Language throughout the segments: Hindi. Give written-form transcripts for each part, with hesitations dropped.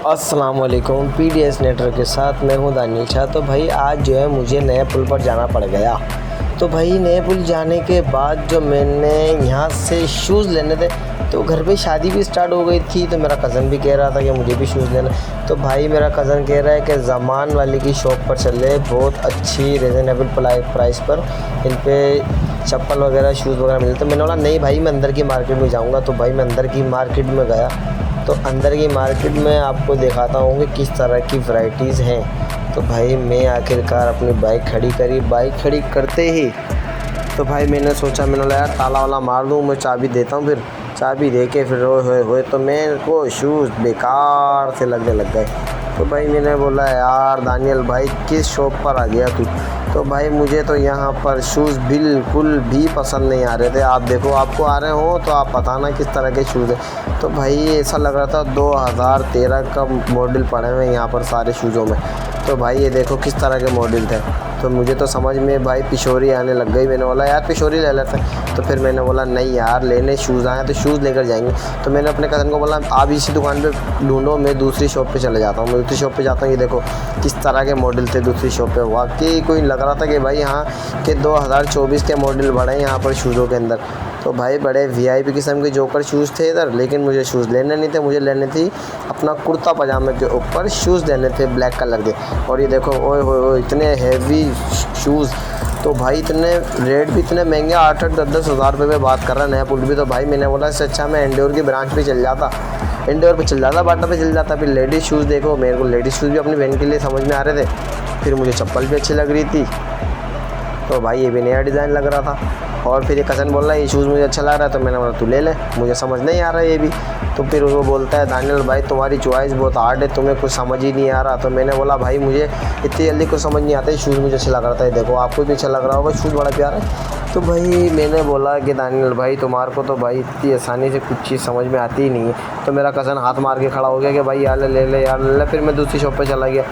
अस्सलाम वालेकुम। पीडीएस नेटवर्क के साथ मैं हूं दानिश शाह। तो भाई आज जो है मुझे नए पुल पर जाना पड़ गया। तो भाई नए पुल जाने के बाद जो मैंने यहाँ से शूज़ लेने थे, तो घर पे शादी भी स्टार्ट हो गई थी। तो मेरा कज़न भी कह रहा था कि मुझे भी शूज़ लेना। तो भाई मेरा कज़न कह रहा है कि ज़मान वाले की शॉप पर चले, बहुत अच्छी रीज़नेबल प्राइस पर इन पे चप्पल वगैरह शूज़ वगैरह मिलते। तो मैंने बोला नहीं भाई, मैं अंदर की मार्केट में जाऊँगा। तो भाई मैं अंदर की मार्केट में गया। तो अंदर की मार्केट में आपको दिखाता हूँ कि किस तरह की वैराइटीज़ हैं। तो भाई मैं आखिरकार अपनी बाइक खड़ी करी। बाइक खड़ी करते ही तो भाई मैंने सोचा, मैंने बोला यार ताला वाला मार दूँ, मैं चाबी देता हूँ। फिर चाबी दे के फिर होए तो मेरे को शूज़ बेकार से लगने लग गए। तो भाई मैंने बोला यार दानियल भाई, किस शॉप पर आ गया तू। तो भाई मुझे तो यहाँ पर शूज़ बिल्कुल भी पसंद नहीं आ रहे थे। आप देखो, आपको आ रहे हो तो आप बताना किस तरह के शूज़ हैं। तो भाई ऐसा लग रहा था 2013 का मॉडल पड़े हुए यहाँ पर सारे शूज़ों में। तो भाई ये देखो किस तरह के मॉडल थे। तो मुझे तो समझ में भाई पिशोरी आने लग गई। मैंने बोला यार पिशोरी ले लेते हैं। तो फिर मैंने बोला नहीं यार, लेने शूज़ आए तो शूज़ लेकर जाएंगे। तो मैंने अपने कज़न को बोला आप इसी दुकान पे ढूंढो, मैं दूसरी शॉप पे चले जाता हूँ। मैं दूसरी शॉप पे जाता हूँ। ये देखो किस तरह के मॉडल थे दूसरी शॉप पे। वाकई कोई लग रहा था कि भाई यहाँ के 2024 के मॉडल बड़े हैं यहाँ पर शूज़ों के अंदर। तो भाई बड़े वीआईपी किस्म के जोकर शूज़ थे इधर। लेकिन मुझे शूज़ लेने नहीं थे, मुझे लेने थी अपना कुर्ता पजामे के ऊपर शूज़ लेने थे ब्लैक कलर के। और ये देखो ओए होए इतने हैवी शूज़। तो भाई इतने रेट भी इतने महंगे, 8-8 10-10 हज़ार रुपये में बात कर रहा है नया पुल भी। तो भाई मैंने बोला इससे अच्छा मैं एंडोर की ब्रांच पे चल जाता, एंडोर पे चल जाता, बाटा पे चल जाता। फिर लेडीज़ शूज़ देखो, मेरे को लेडीज़ शूज़ भी अपनी बहन के लिए समझ में आ रहे थे। फिर मुझे चप्पल भी अच्छी लग रही थी। तो भाई ये भी नया डिज़ाइन लग रहा था। और फिर ये कज़न बोल रहा है ये शूज़ मुझे अच्छा लग रहा है। तो मैंने बोला तू ले ले, मुझे समझ नहीं आ रहा है ये भी। तो फिर वो बोलता है दानियल भाई तुम्हारी चॉइस बहुत हार्ड है, तुम्हें कुछ समझ ही नहीं आ रहा। तो मैंने बोला भाई मुझे इतनी जल्दी कुछ समझ नहीं आता, शूज़ मुझे अच्छा लग रहा था। देखो आपको भी अच्छा लग रहा होगा, शूज़ बड़ा प्यारा है। तो भाई मैंने बोला कि दानियल भाई तुम्हारे को तो भाई इतनी आसानी से कुछ चीज़ समझ में आती ही नहीं है। तो मेरा कज़न हाथ मार के खड़ा हो गया कि भाई यार ले ले यार ले ले। फिर मैं दूसरी शॉप पर चला गया।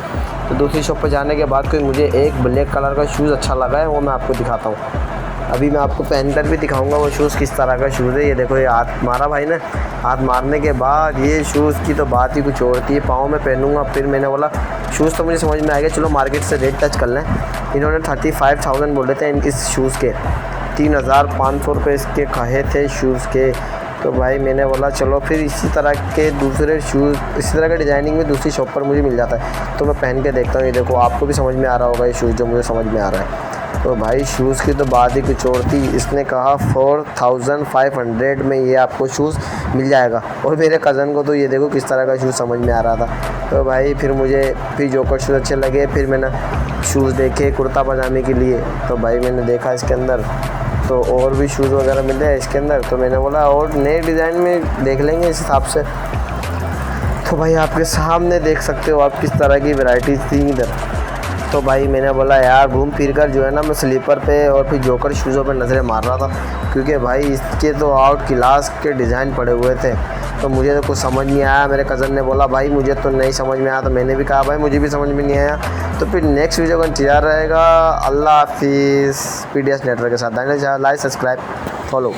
तो दूसरी शॉप पर जाने के बाद कोई मुझे एक ब्लैक कलर का शूज़ अच्छा लगा है, वो मैं आपको दिखाता हूँ। अभी मैं आपको पहनकर भी दिखाऊंगा वो शूज़ किस तरह का शूज़ है। ये देखो ये हाथ मारा भाई ने, हाथ मारने के बाद ये शूज़ की तो बात ही कुछ और थी। ये पाँव में पहनूंगा। फिर मैंने बोला शूज़ तो मुझे समझ में आ गया, चलो मार्केट से रेट टच कर लें। इन्होंने 35,000 बोले थे इस शूज़ के, 3,500 रुपये इसके कहे थे शूज़ के। तो भाई मैंने बोला चलो फिर इसी तरह के दूसरे शूज़, इसी तरह का डिज़ाइनिंग में दूसरी शॉप पर मुझे मिल जाता है। तो मैं पहन के देखता हूँ। ये देखो आपको भी समझ में आ रहा होगा ये शूज़ जो मुझे समझ में आ रहा है। तो भाई शूज़ की तो बात ही कुछ और थी। इसने कहा 4,500 में ये आपको शूज़ मिल जाएगा। और मेरे कज़न को तो ये देखो किस तरह का शूज़ समझ में आ रहा था। तो भाई फिर मुझे फिर जोकर शूज़ अच्छे लगे। फिर मैंने शूज़ देखे कुर्ता पजामे के लिए। तो भाई मैंने देखा इसके अंदर तो और भी शूज़ वगैरह मिल रहे हैं इसके अंदर। तो मैंने बोला और नए डिज़ाइन में देख लेंगे इस हिसाब से। तो भाई आपके सामने देख सकते हो आप किस तरह की वैराइटीज़ थी इधर। तो भाई मैंने बोला यार घूम फिर कर जो है ना मैं स्लीपर पे और फिर जोकर शूज़ों पे नज़रें मार रहा था, क्योंकि भाई इसके तो आउट क्लास के डिज़ाइन पड़े हुए थे। तो मुझे तो कुछ समझ नहीं आया। मेरे कज़न ने बोला भाई मुझे तो नहीं समझ में आया। तो मैंने भी कहा भाई मुझे भी समझ में नहीं आया। तो फिर नेक्स्ट वीडियो का इंतजार रहेगा। अल्लाह हाफिज़। पीडीएस नेटवर्क के साथ लाइक सब्सक्राइब फॉलो।